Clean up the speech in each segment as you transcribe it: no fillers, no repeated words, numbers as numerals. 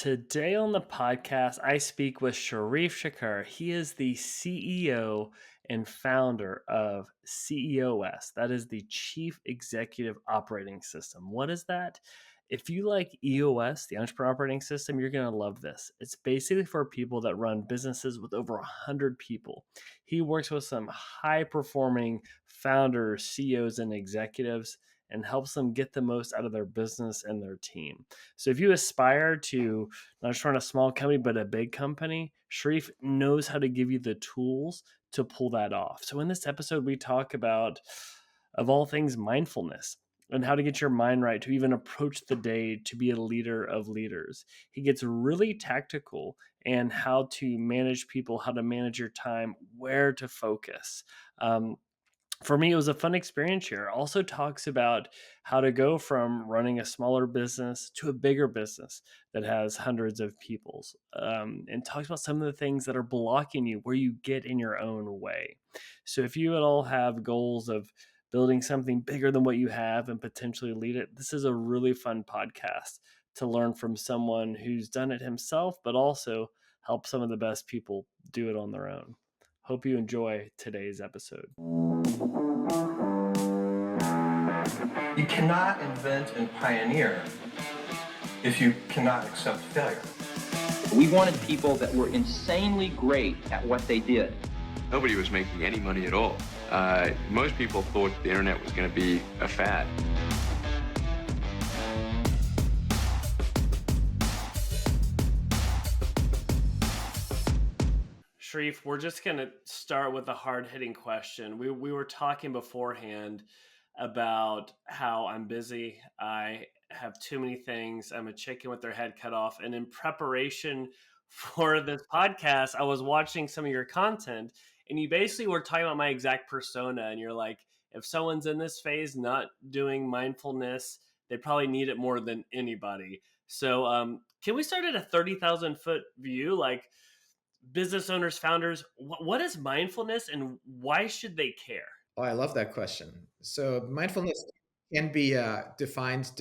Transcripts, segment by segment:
Today on the podcast, I speak with Sherif Sakr. He is the CEO and founder of CEOS. That is the Chief Executive Operating System. What is that? If you like EOS, the Entrepreneur Operating System, you're going to love this. It's basically for people that run businesses with over 100 people. He works with some high performing founders, CEOs, and executives and helps them get the most out of their business and their team. So if you aspire to not just run a small company, but a big company, Sharif knows how to give you the tools to pull that off. So in this episode, we talk about, of all things, mindfulness and how to get your mind right to even approach the day to be a leader of leaders. He gets really tactical and how to manage people, how to manage your time, where to focus. For me, it was a fun experience here. Also talks about how to go from running a smaller business to a bigger business that has hundreds of people, and talks about some of the things that are blocking you where you get in your own way. So if you at all have goals of building something bigger than what you have and potentially lead it, this is a really fun podcast to learn from someone who's done it himself, but also help some of the best people do it on their own. Hope you enjoy today's episode. You cannot invent and pioneer if you cannot accept failure. We wanted people that were insanely great at what they did. Nobody was making any money at all. Most people thought the internet was going to be a fad. Sharif, we're just going to start with a hard-hitting question. We were talking beforehand about how I'm busy. I have too many things. I'm a chicken with their head cut off. And in preparation for this podcast, I was watching some of your content, and you basically were talking about my exact persona. And you're like, if someone's in this phase not doing mindfulness, they probably need it more than anybody. So can we start at a 30,000 foot view? Like, business owners, founders, what is mindfulness and why should they care? Oh, I love that question. So mindfulness can be defined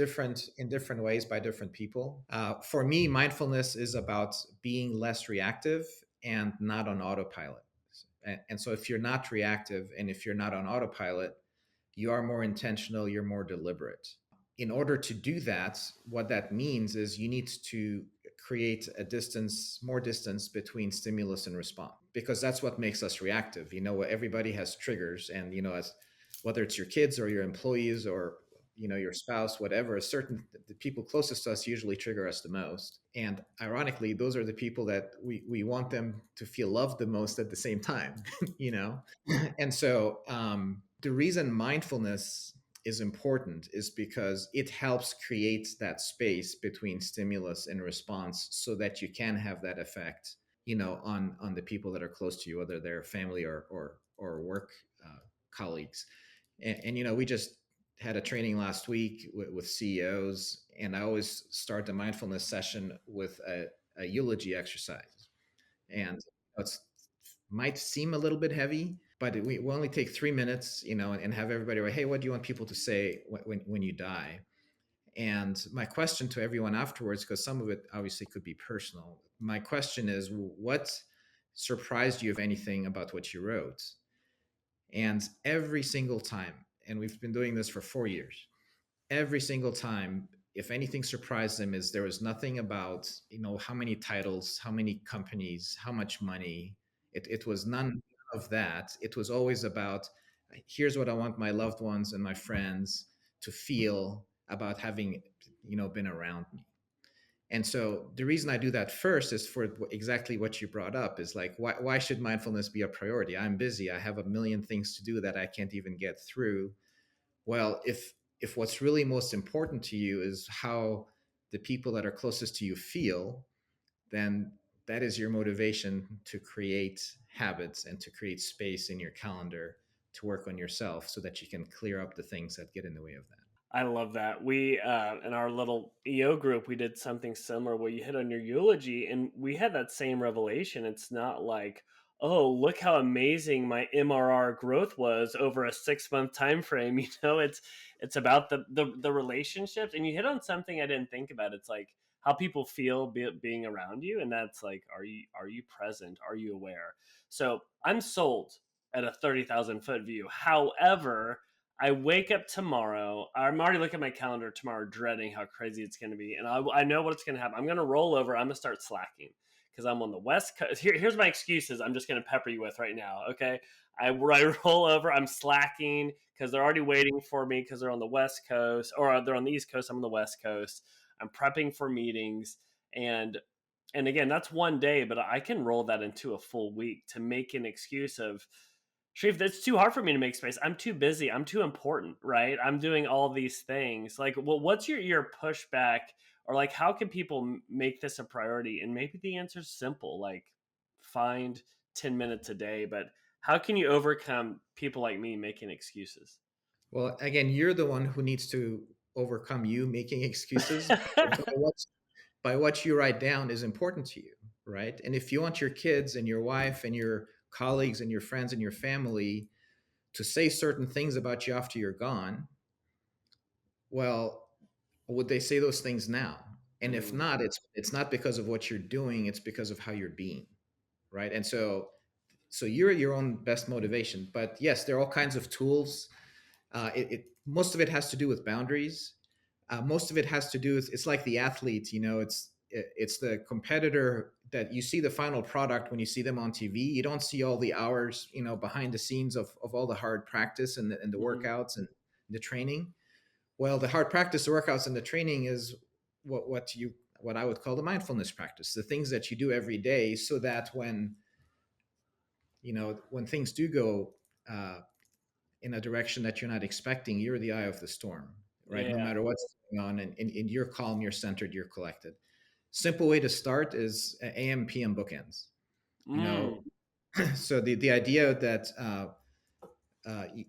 in different ways by different people. For me, mindfulness is about being less reactive and not on autopilot. And so if you're not reactive and if you're not on autopilot, you are more intentional, you're more deliberate. In order to do that, what that means is you need to create more distance between stimulus and response, because that's what makes us reactive. Everybody has triggers, and whether it's your kids or your employees or your spouse, whatever, the people closest to us usually trigger us the most. And ironically, those are the people that we want them to feel loved the most at the same time. And so the reason mindfulness is important is because it helps create that space between stimulus and response so that you can have that effect, on the people that are close to you, whether they're family or work colleagues. And we just had a training last week with CEOs, and I always start the mindfulness session with a eulogy exercise. And it might seem a little bit heavy, but we only take 3 minutes, and have everybody write, hey, what do you want people to say when you die? And my question to everyone afterwards, because some of it obviously could be personal, my question is, what surprised you, if anything, about what you wrote? And every single time, and we've been doing this for 4 years, every single time, if anything surprised them, is there was nothing about, how many titles, how many companies, how much money. It was none of that. It was always about, here's what I want my loved ones and my friends to feel about having, been around me. And so the reason I do that first is for exactly what you brought up, is like, why should mindfulness be a priority? I'm busy. I have a million things to do that I can't even get through. Well, if what's really most important to you is how the people that are closest to you feel, then that is your motivation to create habits and to create space in your calendar to work on yourself so that you can clear up the things that get in the way of that. I love that. We, in our little EO group, we did something similar where you hit on your eulogy, and we had that same revelation. It's not like, oh, look how amazing my MRR growth was over a 6-month time frame. It's about the relationships. And you hit on something I didn't think about. It's like, how people feel being around you, and that's like, are you present? Are you aware? So I'm sold at a 30,000 foot view. However, I wake up tomorrow. I'm already looking at my calendar tomorrow, dreading how crazy it's going to be, and I know what's going to happen. I'm going to roll over. I'm going to start slacking because I'm on the West Coast. Here's my excuses. I'm just going to pepper you with right now. Okay, I roll over. I'm slacking because they're already waiting for me because they're on the West Coast, or they're on the East Coast. I'm on the West Coast. I'm prepping for meetings, and again, that's one day, but I can roll that into a full week to make an excuse of, Sharif, that's too hard for me to make space. I'm too busy. I'm too important, right? I'm doing all these things. Like, well, what's your pushback, or like, how can people make this a priority? And maybe the answer is simple, like find 10 minutes a day. But how can you overcome people like me making excuses? Well, again, you're the one who needs to overcome you making excuses by what you write down is important to you, right? And if you want your kids and your wife and your colleagues and your friends and your family to say certain things about you after you're gone, well, would they say those things now? And if Mm, not, it's not because of what you're doing, it's because of how you're being, right? And so you're your own best motivation. But yes, there are all kinds of tools. Most of it has to do with boundaries. Most of it has to do with, it's like the athlete, it's the competitor that you see the final product when you see them on TV. You don't see all the hours, behind the scenes of all the hard practice and the mhm. workouts and the training. Well, the hard practice, the workouts, and the training is what I would call the mindfulness practice, the things that you do every day, so that when things do go uh, in a direction that you're not expecting, you're the eye of the storm, right? No Yeah. matter what's going on, and you're calm, you're centered, you're collected. Simple way to start is AM PM bookends. You know, Mm, so the idea that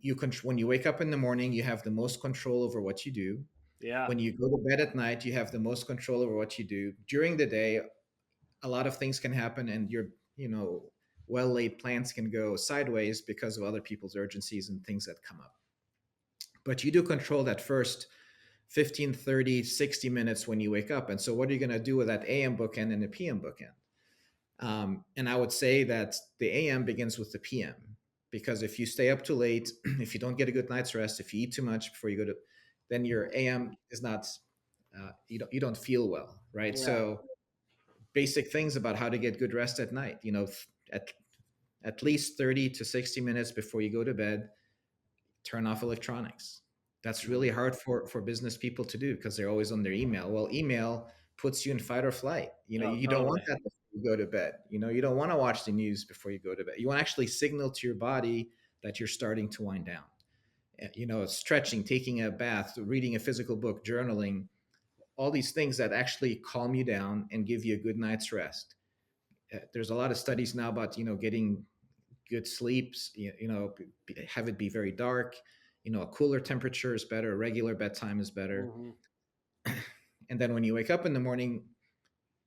you can, when you wake up in the morning, you have the most control over what you do. yeah. When you go to bed at night, you have the most control over what you do. During the day, a lot of things can happen, and your well laid plans can go sideways because of other people's urgencies and things that come up. But you do control that first 15, 30, 60 minutes when you wake up. And so what are you going to do with that AM bookend and the PM bookend? And I would say that the AM begins with the PM, because if you stay up too late, if you don't get a good night's rest, if you eat too much before you go to, then your AM is not, you don't feel well, right? Yeah. So basic things about how to get good rest at night, at at least 30 to 60 minutes before you go to bed, turn off electronics. That's really Mhm. hard for business people to do because they're always on their email. Well, email puts you in fight or flight. Oh, You don't want totally. that before you go to bed. You don't want to watch the news before you go to bed. You want to actually signal to your body that you're starting to wind down. Stretching, taking a bath, reading a physical book, journaling, all these things that actually calm you down and give you a good night's rest. There's a lot of studies now about getting good sleeps. Have it be very dark. A cooler temperature is better. A regular bedtime is better. Hmm. And then when you wake up in the morning,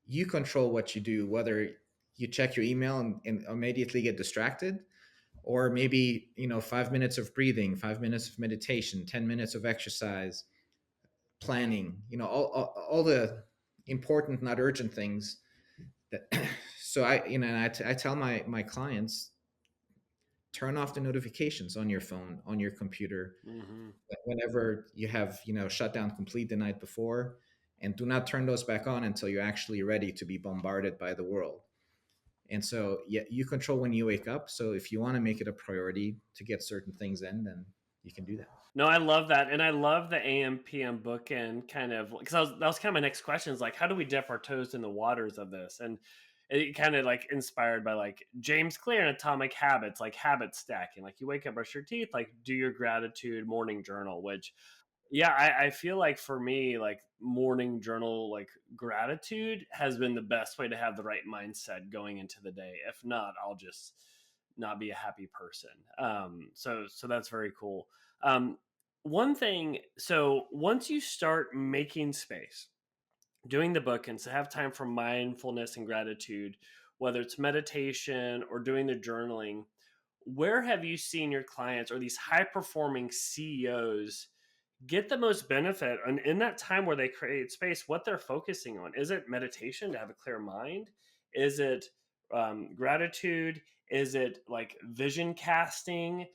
you control what you do, whether you check your email and immediately get distracted, or maybe 5 minutes of breathing, 5 minutes of meditation, 10 minutes of exercise, planning, all the important, not urgent things that so I tell my clients, turn off the notifications on your phone, on your computer, Hmm. whenever you have shut down complete the night before, and do not turn those back on until you're actually ready to be bombarded by the world. And so, yeah, you control when you wake up. So if you want to make it a priority to get certain things in, then you can do that. No, I love that, and I love the AM PM bookend kind of, because that was kind of my next question, is like, how do we dip our toes in the waters of this? And it kind of like inspired by like James Clear and Atomic Habits, like habit stacking. Like you wake up, brush your teeth, like do your gratitude morning journal, which, yeah, I feel like for me, like morning journal, like gratitude has been the best way to have the right mindset going into the day. If not, I'll just not be a happy person. So that's very cool. Um, One thing, so once you start making space, doing the book, and to have time for mindfulness and gratitude, whether it's meditation or doing the journaling, where have you seen your clients or these high performing CEOs get the most benefit, and in that time where they create space, what they're focusing on. Is it meditation to have a clear mind? Is it gratitude? Is it like vision casting?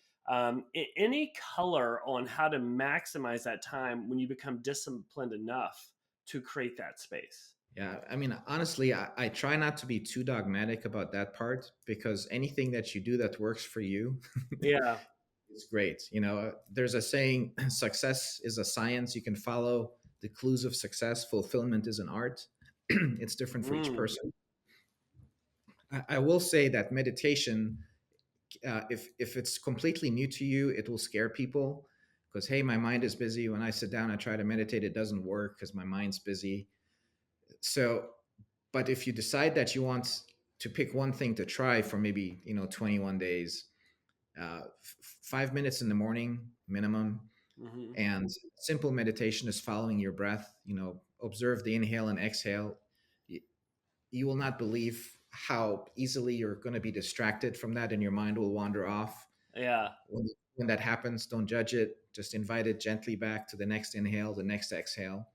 Any color on how to maximize that time when you become disciplined enough to create that space. Yeah, I mean, honestly, I try not to be too dogmatic about that part because anything that you do that works for you Yeah. is great. There's a saying, success is a science. You can follow the clues of success. Fulfillment is an art. It's different for each Mm, person. I will say that meditation, if it's completely new to you, it will scare people because, hey, my mind is busy. When I sit down, I try to meditate, it doesn't work because my mind's busy. So, but if you decide that you want to pick one thing to try for maybe 21 days, 5 minutes in the morning minimum, hmm and simple meditation is following your breath. Observe the inhale and exhale. You will not believe how easily you're going to be distracted from that, and your mind will wander off. Yeah. When that happens, don't judge it. Just invite it gently back to the next inhale, the next exhale.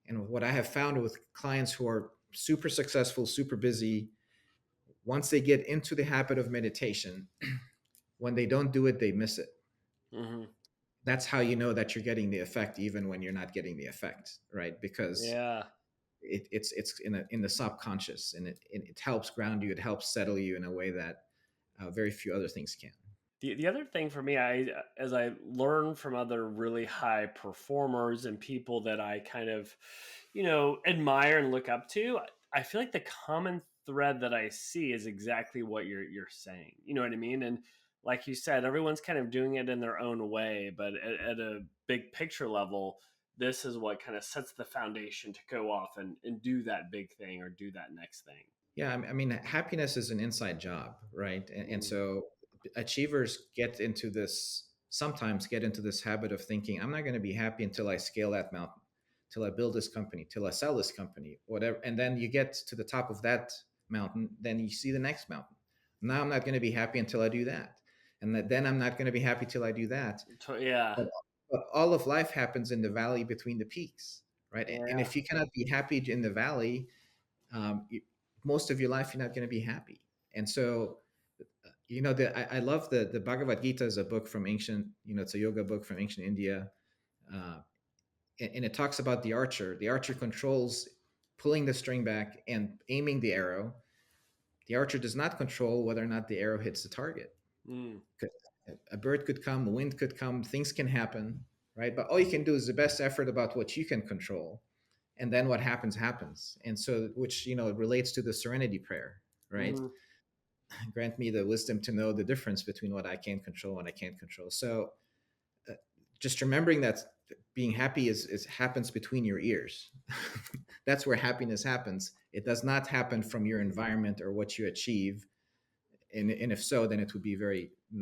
And what I have found with clients who are super successful, super busy, once they get into the habit of meditation, when they don't do it, they miss it. hmm That's how you know that you're getting the effect, even when you're not getting the effect, right? Because Yeah. it's in the subconscious, and it helps ground you. It helps settle you in a way that very few other things can. The other thing for me, as I learn from other really high performers and people that I kind of, admire and look up to, I feel like the common thread that I see is exactly what you're saying. You know what I mean? And like you said, everyone's kind of doing it in their own way, but at a big picture level, this is what kind of sets the foundation to go off and do that big thing or do that next thing. Yeah, I mean, happiness is an inside job, right? And Mm, so achievers sometimes get into this habit of thinking, I'm not going to be happy until I scale that mountain, till I build this company, till I sell this company, whatever. And then you get to the top of that mountain, then you see the next mountain. Now I'm not going to be happy until I do that. And then I'm not going to be happy till I do that. Yeah. But, but all of life happens in the valley between the peaks, right? And Yeah. if you cannot be happy in the valley, you, most of your life you're not going to be happy. And so I love the Bhagavad Gita is a book from ancient, it's a yoga book from ancient India, uh, and it talks about the archer controls pulling the string back and aiming the arrow. The archer does not control whether or not the arrow hits the target. Mm, A bird could come, the wind could come, things can happen, right? But all you can do is the best effort about what you can control, and then what happens happens. And so, which relates to the serenity prayer, right? hmm Grant me the wisdom to know the difference between what I can control and what I can't control. So uh, just remembering that being happy is happens between your ears. That's where happiness happens. It does not happen from your environment or what you achieve. And if so, then it would be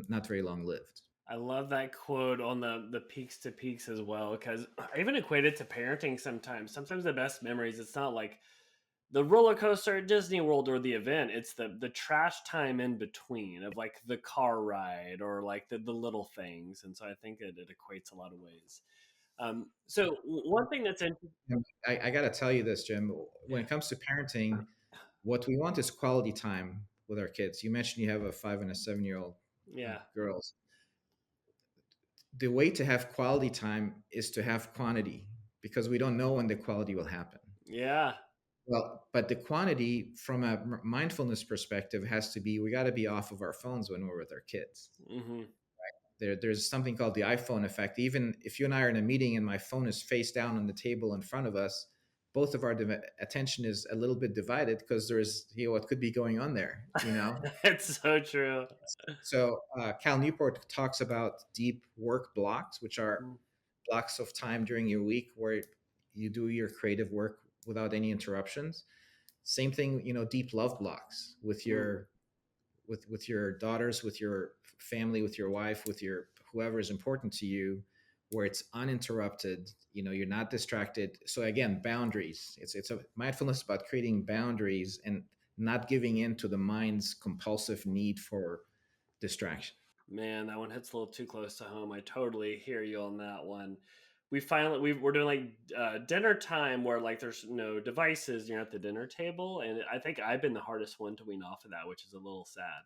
not very long lived. I love that quote on the peaks to peaks as well, because I even equate it to parenting sometimes. Sometimes the best memories, it's not like the roller coaster at Disney World or the event. It's the trash time in between of like the car ride or like the little things. And so I think it equates a lot of ways. So one thing that's interesting. I got to tell you this, Jim. When Yeah. it comes to parenting, what we want is quality time with our kids. You mentioned you have a 5 and a 7-year-old Yeah. girls. The way to have quality time is to have quantity because we don't know when the quality will happen. Yeah. Well, but the quantity from a mindfulness perspective has to be we got to be off of our phones when we're with our kids. hmm There's something called the iPhone effect. Even if you and I are in a meeting and my phone is face down on the table in front of us, both of our attention is a little bit divided because there's what could be going on there. It's so true. So Cal Newport talks about deep work blocks, which are blocks of time during your week where you do your creative work without any interruptions. Same thing, deep love blocks with Mm-hmm. your daughters, with your family, with your wife, with your whoever is important to you, where it's uninterrupted. You're not distracted. So again, boundaries. It's a mindfulness about creating boundaries and not giving in to the mind's compulsive need for distraction. Man, that one hits a little too close to home. I totally hear you on that one. we're doing like dinner time where like there's no devices, you're at the dinner table, and I think I've been the hardest one to wean off of that, which is a little sad.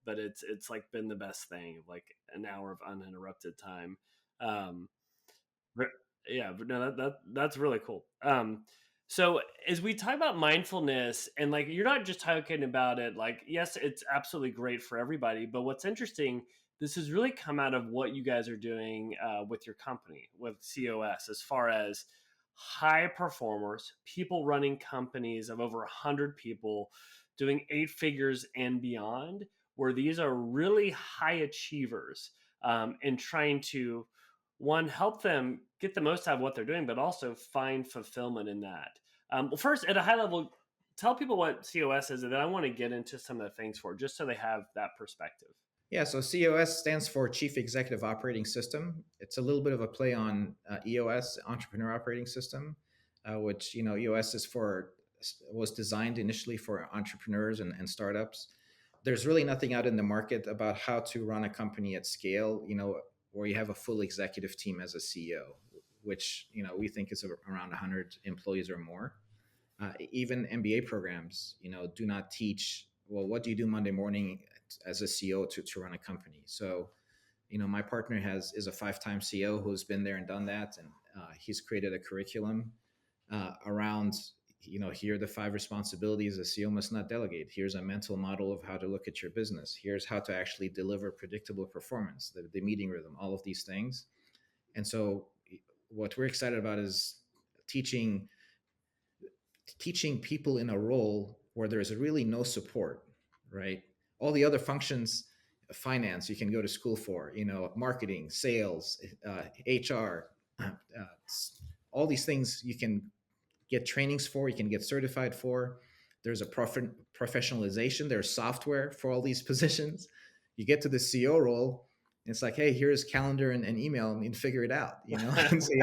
But it's like been the best thing, like an hour of uninterrupted time. Um, but yeah, but no, that's really cool. So as we talk about mindfulness, and like you're not just talking about it, like yes, it's absolutely great for everybody. But what's interesting, this has really come out of what you guys are doing with your company with COS, as far as high performers, people running companies of over 100 people, doing 8 figures and beyond, where these are really high achievers, and trying to one help them get the most out of what they're doing, but also find fulfillment in that. Well, first, at a high level, tell people what COS is, and then I want to get into some of the things for it, just so they have that perspective. Yeah, so COS stands for Chief Executive Operating System. It's a little bit of a play on EOS, Entrepreneur Operating System, which EOS was designed initially for entrepreneurs and startups. There's really nothing out in the market about how to run a company at scale, where you have a full executive team as a CEO, which we think is around 100 employees or more. Even MBA programs, do not teach, well, what do you do Monday morning as a CEO to run a company? So, my partner is a 5-time CEO who's been there and done that, and he's created a curriculum around, here are the 5 responsibilities a CEO must not delegate. Here's a mental model of how to look at your business. Here's how to actually deliver predictable performance, the meeting rhythm, all of these things. And so, what we're excited about is teaching people in a role where there's really no support, right? All the other functions, finance, you can go to school for, marketing, sales, HR, all these things you can get trainings for, you can get certified for. There's a professionalization, there's software for all these positions. You get to the CEO role, it's like, hey, here's calendar and email, and figure it out, And so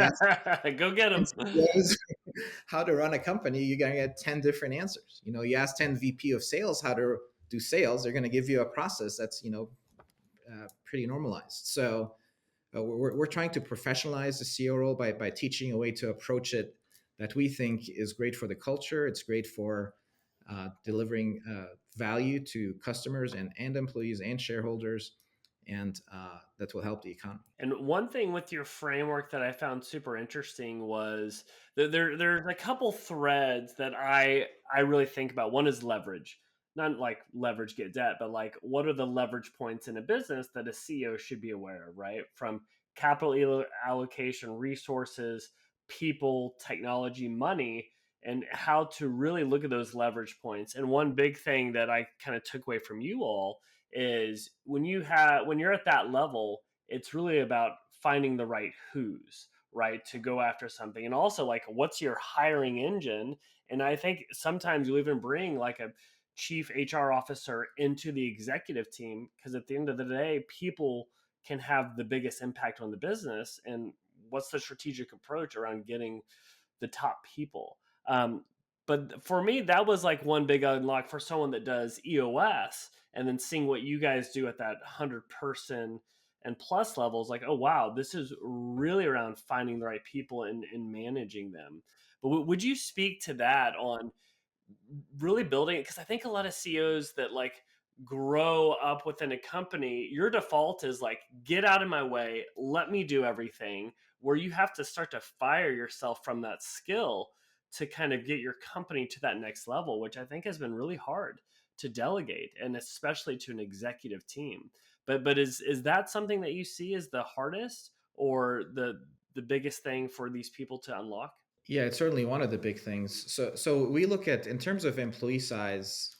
Go get them. how to run a company, you're going to get 10 different answers. You ask 10 VP of sales how to do sales, they're going to give you a process that's, pretty normalized. So we're trying to professionalize the CEO role by teaching a way to approach it that we think is great for the culture. It's great for delivering value to customers and employees and shareholders, and that will help the economy. And one thing with your framework that I found super interesting was that there's a couple threads that I really think about. One is leverage. Not like leverage get debt, but like what are the leverage points in a business that a CEO should be aware of, right? From capital allocation, resources, people, technology, money, and how to really look at those leverage points. And one big thing that I kind of took away from you all is when you're at that level, it's really about finding the right who's, right, to go after something. And also like what's your hiring engine. And I think sometimes you even bring like a chief HR officer into the executive team, because at the end of the day, people can have the biggest impact on the business. And what's the strategic approach around getting the top people? But for me, that was like one big unlock for someone that does EOS, and then seeing what you guys do at that 100 person and plus levels, like, oh wow, this is really around finding the right people and managing them. But would you speak to that on really building it? Because I think a lot of CEOs that like grow up within a company, your default is like, get out of my way, let me do everything, where you have to start to fire yourself from that skill to kind of get your company to that next level, which I think has been really hard to delegate, and especially to an executive team. But is that something that you see as the hardest or the biggest thing for these people to unlock? Yeah, it's certainly one of the big things. So we look at, in terms of employee size,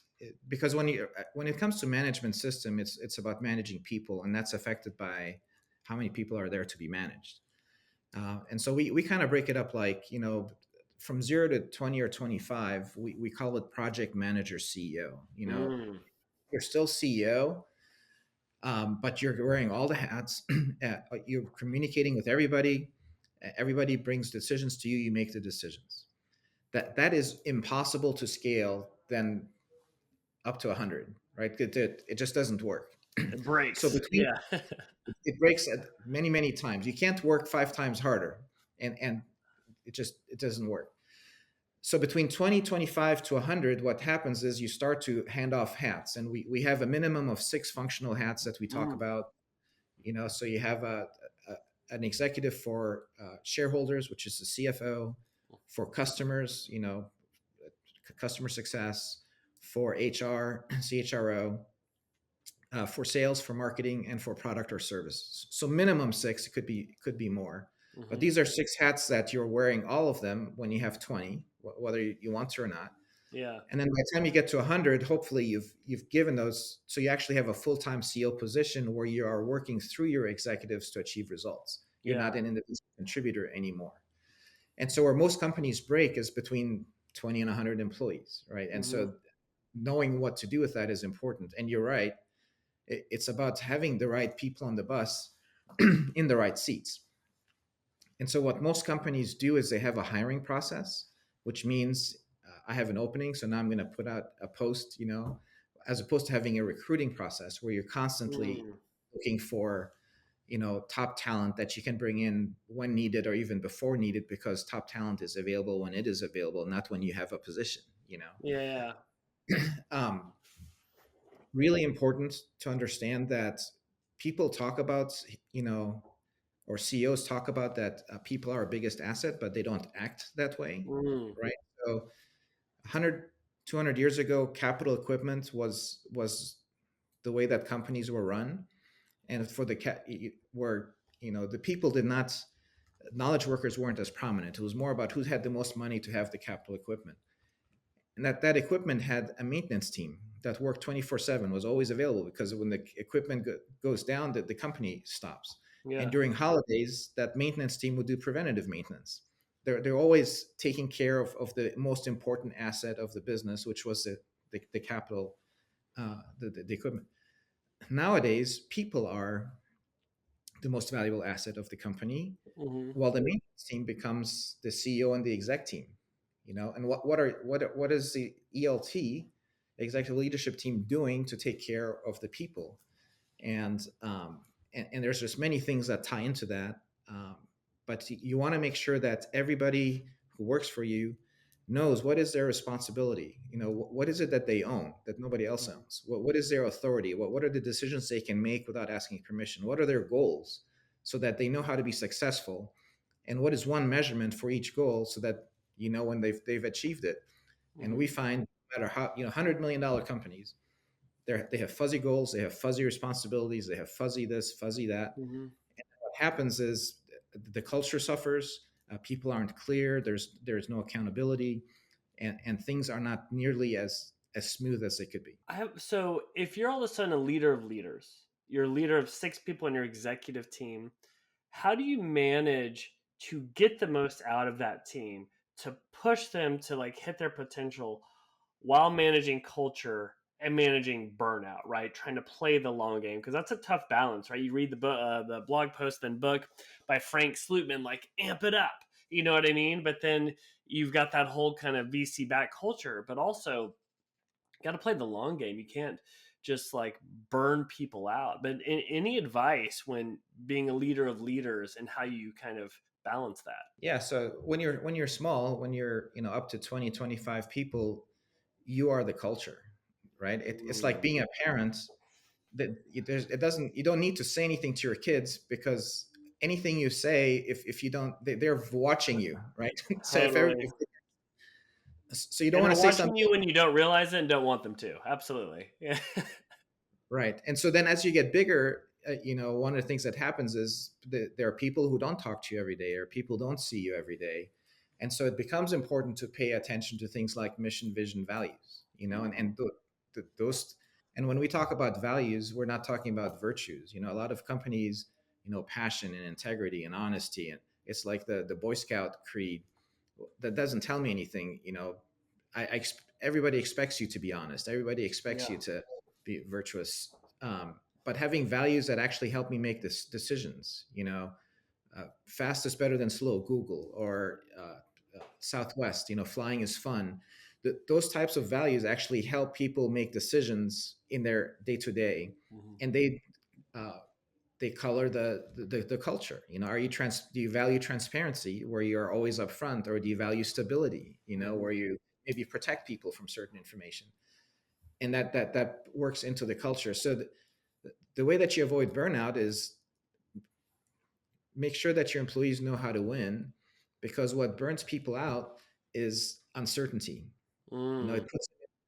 because when it comes to management system, it's about managing people, and that's affected by how many people are there to be managed. And so we kind of break it up like, from 0 to 20 or 25, we call it project manager CEO. You're still CEO, but you're wearing all the hats. You're communicating with everybody. Everybody brings decisions to you. You make the decisions. That is impossible to scale then up to 100, right? It just doesn't work. It breaks. So between Yeah. it breaks at many times. You can't work 5 times harder, and it doesn't work. So between 20, 25 to 100, what happens is you start to hand off hats, and we have a minimum of 6 functional hats that we talk Mm, about. So you have a an executive for shareholders, which is the CFO, for customers, customer success, for HR, CHRO, for sales, for marketing, and for product or services. So minimum 6. It could be more, but mhm. these are 6 hats that you're wearing all of them when you have 20, whether you want to or not. Yeah. And then by the time you get to 100, hopefully you've given those, so you actually have a full-time CEO position where you are working through your executives to achieve results. You're Yeah. not an individual contributor anymore. And so where most companies break is between 20 and 100 employees, right? And Mhm. so knowing what to do with that is important. And you're right, it's about having the right people on the bus in the right seats. And so what most companies do is they have a hiring process, which means I have an opening, so now I'm going to put out a post, as opposed to having a recruiting process where you're constantly Mm. looking for, top talent that you can bring in when needed or even before needed, because top talent is available when it is available, not when you have a position. Yeah, yeah. Um, Really important to understand that people talk about, you know, or CEOs talk about that people are our biggest asset, but they don't act that way, Mm. right? So 100, 200 years ago, capital equipment was the way that companies were run, and for the where the people did not, knowledge workers weren't as prominent. It was more about who had the most money to have the capital equipment, and that equipment had a maintenance team that worked 24/7, was always available, because when the equipment goes down, the company stops. And Yeah. during holidays, that maintenance team would do preventative maintenance. They're always taking care of the most important asset of the business, which was the capital, the equipment. Nowadays, people are the most valuable asset of the company, Mhm. while the maintenance team becomes the CEO and the exec team. And what is the ELT, executive leadership team, doing to take care of the people? And there's just many things that tie into that. um, but you want to make sure that everybody who works for you knows what is their responsibility. What is it that they own that nobody else Mhm. owns? What is their authority? What are the decisions they can make without asking permission? What are their goals, so that they know how to be successful? And what is one measurement for each goal, so that when they've achieved it? And Mhm. we find, no matter how, $100 million companies, they have fuzzy goals, they have fuzzy responsibilities, they have fuzzy this, fuzzy that. Mhm. And what happens is the culture suffers. People aren't clear. There's no accountability, and things are not nearly as smooth as they could be. So if you're all of a sudden a leader of leaders, you're a leader of 6 people in your executive team, how do you manage to get the most out of that team, to push them to like hit their potential while managing culture and managing burnout, right? Trying to play the long game, because that's a tough balance, right? You read the blog post and book by Frank Slootman, like amp it up, you know what I mean? But then you've got that whole kind of VC back culture, but also got to play the long game. You can't just like burn people out. But any advice when being a leader of leaders and how you kind of balance that? Yeah. So when you're small, when you're up to 20, 25 people, you are the culture, right? It's like Mm. being a parent. That it doesn't, you don't need to say anything to your kids, because anything you say, if you don't, they're watching you, right? So Totally. so you don't And want they're to say watching something. you when you don't realize it and don't want them to. Absolutely. Yeah. Right. And so then as you get bigger, one of the things that happens is there are people who don't talk to you every day, or people don't see you every day. And so it becomes important to pay attention to things like mission, vision, values, Mhm. those. And when we talk about values, we're not talking about virtues. A lot of companies, passion and integrity and honesty. And it's like the Boy Scout creed that doesn't tell me anything. Everybody expects you to be honest. Everybody expects Yeah. you to be virtuous. But having values that actually help me make this decisions, fast is better than slow, Google, or Southwest, flying is fun. Those types of values actually help people make decisions in their day to day, Mhm. and uh, they color the culture. Are you do you value transparency, where you're always upfront, or do you value stability, where you maybe protect people from certain information? And that works into the culture. So the way that you avoid burnout is make sure that your employees know how to win, because what burns people out is uncertainty. Mm,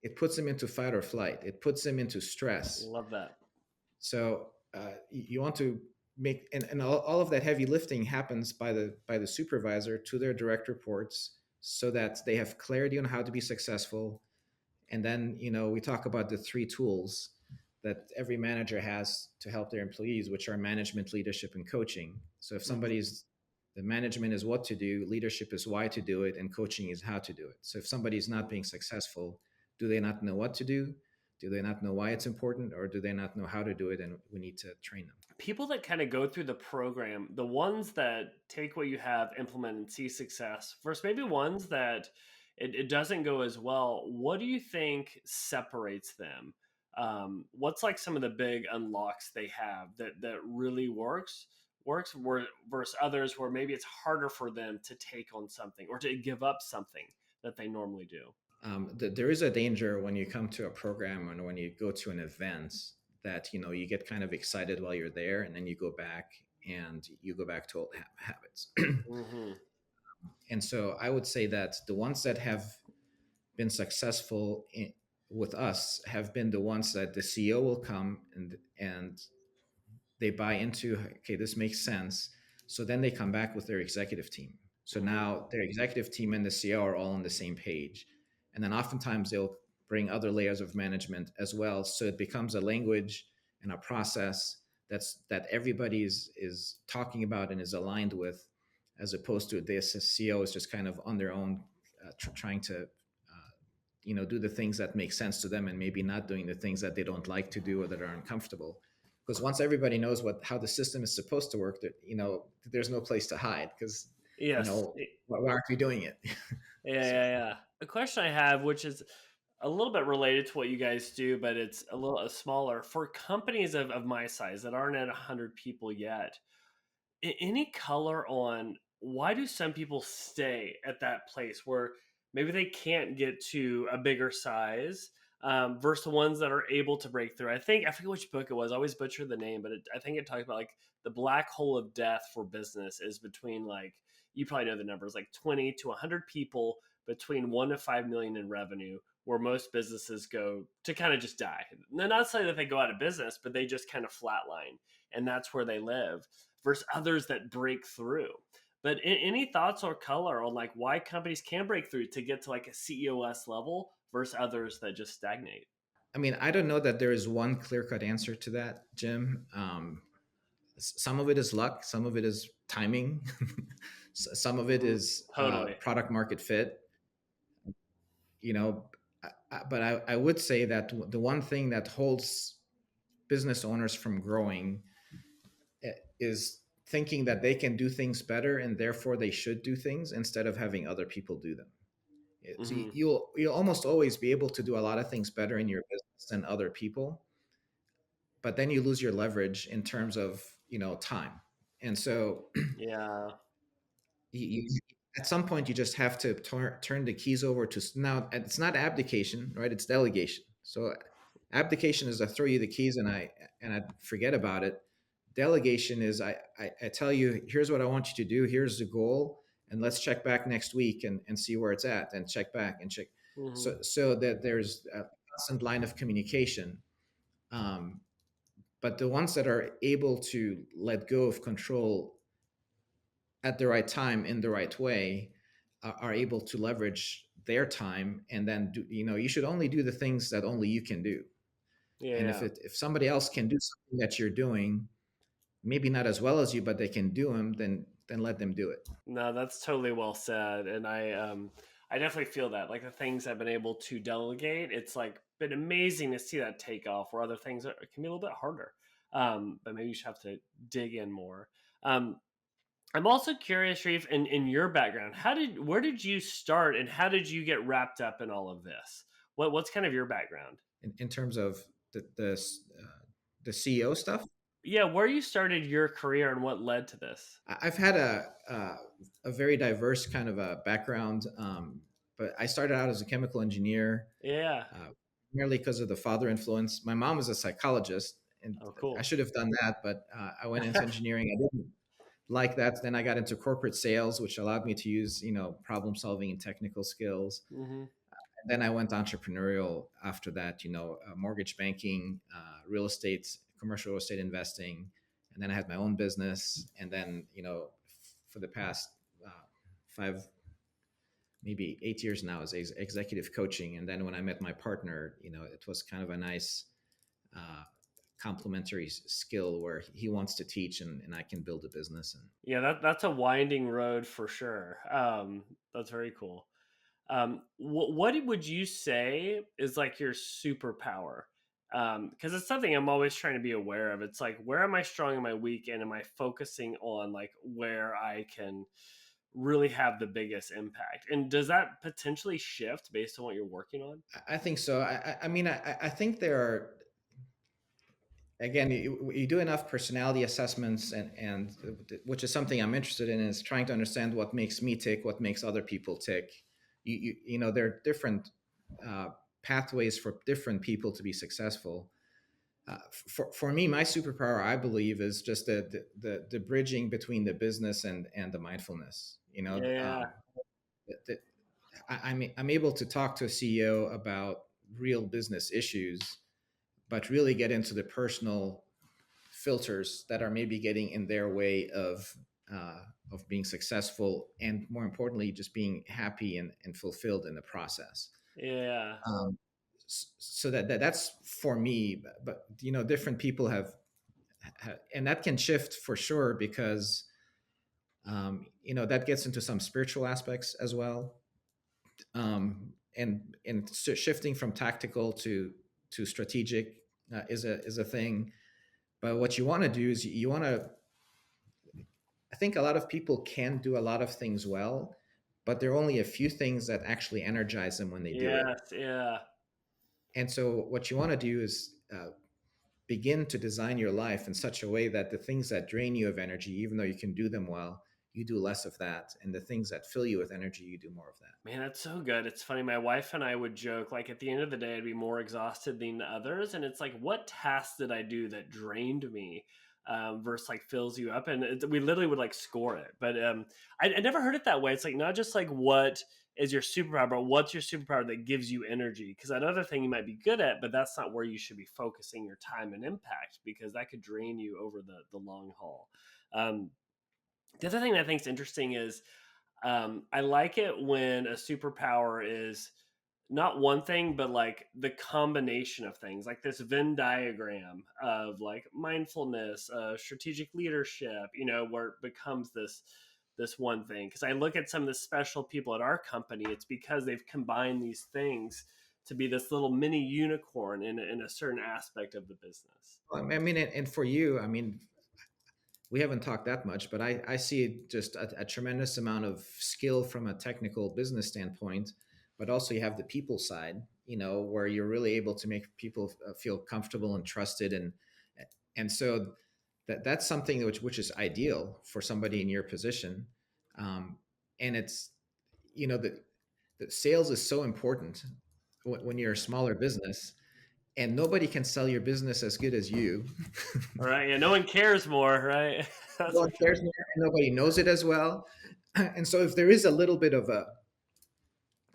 It puts them into fight or flight. It puts them into stress. love that. So you want to make, and all of that heavy lifting happens by the supervisor to their direct reports, so that they have clarity on how to be successful. And then, we talk about the three tools that every manager has to help their employees, which are management, leadership, and coaching. So if Mhm. the management is what to do, leadership is why to do it, and coaching is how to do it. So if somebody's not being successful, do they not know what to do? Do they not know why it's important, or do they not know how to do it? And we need to train them. People that kind of go through the program, the ones that take what you have, implement, and see success, versus maybe ones that it doesn't go as well, what do you think separates them? What's like some of the big unlocks they have that really versus others where maybe it's harder for them to take on something or to give up something that they normally do? There is a danger when you come to a program and when you go to an event, that you get kind of excited while you're there, and then you go back to old habits. Hmm. And so I would say that the ones that have been successful with us have been the ones that the CEO will come and they buy into, okay, this makes sense. So then they come back with their executive team. So Hmm. now their executive team and the CEO are all on the same page. And then oftentimes they'll bring other layers of management as well. So it becomes a language and a process that everybody is talking about and is aligned with, as opposed to the CEO is just kind of on their own, trying to do the things that make sense to them, and maybe not doing the things that they don't like to do or that are uncomfortable. Because once everybody knows how the system is supposed to work, that there's no place to hide, because Yes. why aren't we doing it? Yeah, So, yeah, yeah. A question I have, which is a little bit related to what you guys do, but it's a little smaller for companies of my size that aren't at 100 people yet. Any color on why do some people stay at that place where maybe they can't get to a bigger size versus the ones that are able to break through? I forget which book it was. I always butcher the name, but I think it talks about like the black hole of death for business is between like you probably know the numbers like 20 to 100 people between 1 to 5 million in revenue, where most businesses go to kind of just die. Not saying that they go out of business, but they just kind of flatline, and that's where they live versus others that break through. But any thoughts or color on like why companies can break through to get to like a CEOS level versus others that just stagnate? I mean, I don't know that there is one clear-cut answer to that, Jim. Some of it is luck, some of it is timing, some of it Hmm. is Totally. product market fit. You know, but I would say that the one thing that holds business owners from growing is thinking that they can do things better, and therefore they should do things instead of having other people do them. So Hmm. you'll almost always be able to do a lot of things better in your business than other people, but then you lose your leverage in terms of time. And so Yeah. you, at some point you just have to turn the keys over to, now it's not abdication, right? It's delegation. So abdication is I throw you the keys and I forget about it. Delegation is I tell you, here's what I want you to do, here's the goal, and let's check back next week and see where it's at, and check back and check, Hmm. so that there's a constant line of communication. um, but the ones that are able to let go of control at the right time in the right way are able to leverage their time, and then you should only do the things that only you can do. Yeah. And Yeah. if somebody else can do something that you're doing, maybe not as well as you, but they can do them, then let them do it. No, that's totally well said, and I definitely feel that. Like the things I've been able to delegate, it's like been amazing to see that take off. Where other things can be a little bit harder, but maybe you should have to dig in more. Um, I'm also curious, Sharif, in your background, where did you start, and how did you get wrapped up in all of this? What's kind of your background? In terms of the CEO stuff. Yeah, where you started your career and what led to this? I've had a very diverse kind of a background, but I started out as a chemical engineer, Yeah. uh, merely because of the father influence. My mom was a psychologist, and Oh, I cool. should have done that, but I went into engineering. I didn't like that. Then I got into corporate sales, which allowed me to use, problem solving and technical skills. Hmm. And then I went entrepreneurial after that, mortgage banking, real estate, commercial real estate investing. And then I had my own business. And then, for the past uh, 5, maybe 8 years now as executive coaching. And then when I met my partner, it was kind of a nice uh, complementary skill where he wants to teach and I can build a business. And Yeah, that's a winding road for sure. That's very cool. What would you say is like your superpower? Because it's something I'm always trying to be aware of. It's like, where am I strong, am I weak, and am I focusing on like where I can really have the biggest impact? And does that potentially shift based on what you're working on? I think so. I mean, I think there are, again, you do enough personality assessments, and which is something I'm interested in, is trying to understand what makes me tick, what makes other people tick. There are different uh, pathways for different people to be successful. For me, my superpower, I believe, is just the bridging between the business and the mindfulness. Yeah, The, I'm able to talk to a CEO about real business issues, but really get into the personal filters that are maybe getting in their way uh, of being successful, and more importantly, just being happy and fulfilled in the process. yeah, Um, so that's for me. But different people and that can shift for sure, because that gets into some spiritual aspects as well, and shifting from tactical to strategic is a thing. But what you want to do is you want to, I think a lot of people can do a lot of things well, but there are only a few things that actually energize them when they do it. yes, yeah, And so what you want to do is begin to design your life in such a way that the things that drain you of energy, even though you can do them well, you do less of that, and the things that fill you with energy, you do more of that. man, that's so good. It's funny. My wife and I would joke, like at the end of the day, I'd be more exhausted than others, and it's like, what task did I do that drained me? Versus like fills you up, and we literally would like score it. But I never heard it that way. It's like not just like what is your superpower, but what's your superpower that gives you energy? Because that other thing you might be good at, but that's not where you should be focusing your time and impact, because that could drain you over the long haul. Um, the other thing that I think is interesting is I like it when a superpower is not one thing, but like the combination of things, like this Venn diagram of like mindfulness, strategic leadership, where it becomes this one thing. Because I look at some of the special people at our company, it's because they've combined these things to be this little mini unicorn in a certain aspect of the business. I mean, and for you, I mean, we haven't talked that much, but I see just a tremendous amount of skill from a technical business standpoint, but also you have the people side, where you're really able to make people feel comfortable and trusted, and so that's something which is ideal for somebody in your position, and it's that sales is so important when you're a smaller business, and nobody can sell your business as good as you. All right, yeah, no one cares more, right? That's No for one sure. cares more, and nobody knows it as well. And so if there is a little bit of a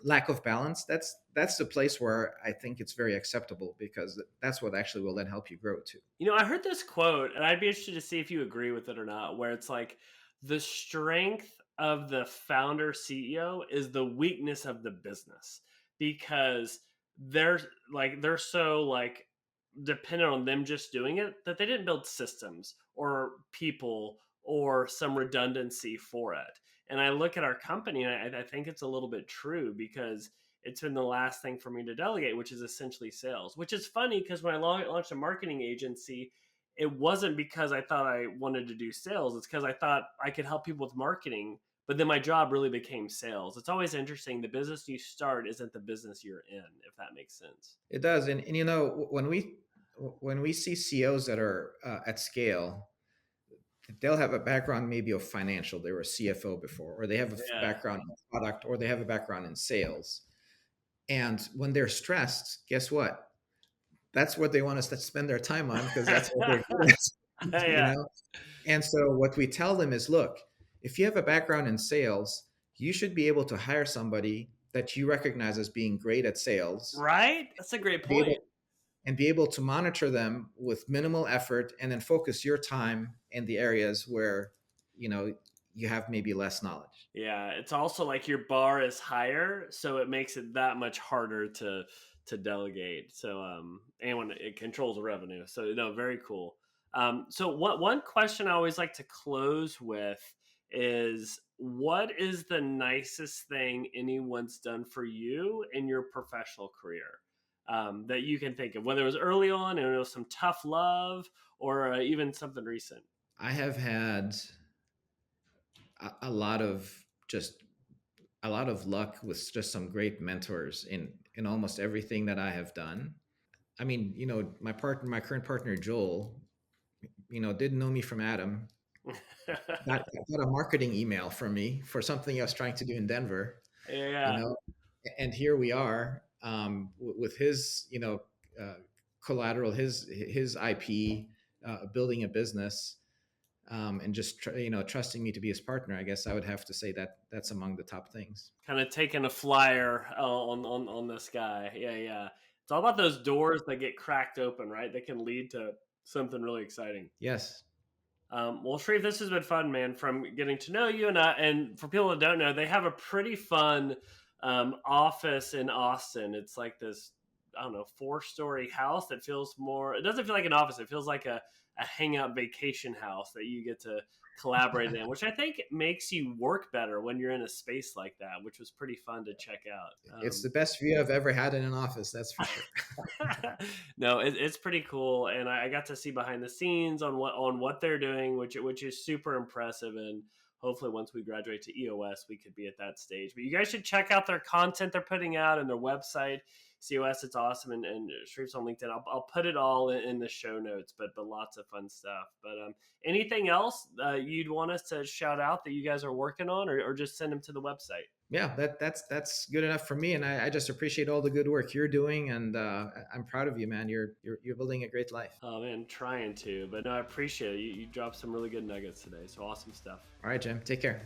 lack of balance, that's the place where I think it's very acceptable, because that's what actually will then help you grow too. I heard this quote, and I'd be interested to see if you agree with it or not, where it's like the strength of the founder CEO is the weakness of the business, because they're they're so like dependent on them just doing it that they didn't build systems or people or some redundancy for it. And I look at our company and I think it's a little bit true, because it's been the last thing for me to delegate, which is essentially sales. Which is funny because when I launched a marketing agency, it wasn't because I thought I wanted to do sales. It's because I thought I could help people with marketing. But then my job really became sales. It's always interesting. The business you start isn't the business you're in, if that makes sense. It does, and when when we see CEOs that are at scale, they'll have a background maybe of financial. They were a CFO before, or they have a Yeah. background in product, or they have a background in sales. And when they're stressed, guess what? That's what they want us to spend their time on because that's what they're good at, you Yeah. know? And so what we tell them is, look, if you have a background in sales, you should be able to hire somebody that you recognize as being great at sales, Right? That's a great be able point. and be able to monitor them with minimal effort, and then focus your time in the areas where you have maybe less knowledge. Yeah, it's also like your bar is higher, so it makes it that much harder to delegate. So and when it controls the revenue. So no, very cool. So one question I always like to close with is, what is the nicest thing anyone's done for you in your professional career, that you can think of, whether it was early on and it was some tough love, or even something recent? I have had a lot of just a lot of luck with just some great mentors in almost everything that I have done. I mean, my current partner Joel, didn't know me from Adam. Got a marketing email from me for something I was trying to do in Denver, you Yeah. know, and here we are, with his, collateral, his IP, building a business, and just trusting me to be his partner. I guess I would have to say that that's among the top things. Kind of taking a flyer on this guy. Yeah, yeah. It's all about those doors that get cracked open, right? That can lead to something really exciting. Yes. Well, Sharif, this has been fun, man. From getting to know you, and for people that don't know, they have a pretty fun office in Austin. It's like this, I don't know, 4-story house that feels more. It doesn't feel like an office. It feels like a hangout vacation house that you get to collaborate in, which I think makes you work better when you're in a space like that, which was pretty fun to check out. It's the best view I've ever had in an office, that's for sure. No, it's pretty cool, and I got to see behind the scenes on what they're doing, which is super impressive. And hopefully, once we graduate to EOS, we could be at that stage. But you guys should check out their content they're putting out and their website. COS, it's awesome, and Sharif's on LinkedIn. I'll put it all in the show notes, but lots of fun stuff. But anything else you'd want us to shout out that you guys are working on, or just send them to the website? Yeah, that's good enough for me, and I just appreciate all the good work you're doing, and I'm proud of you, man. You're building a great life. Oh man, trying to, but no, I appreciate it. You dropped some really good nuggets today, so awesome stuff. All right, Jim, take care.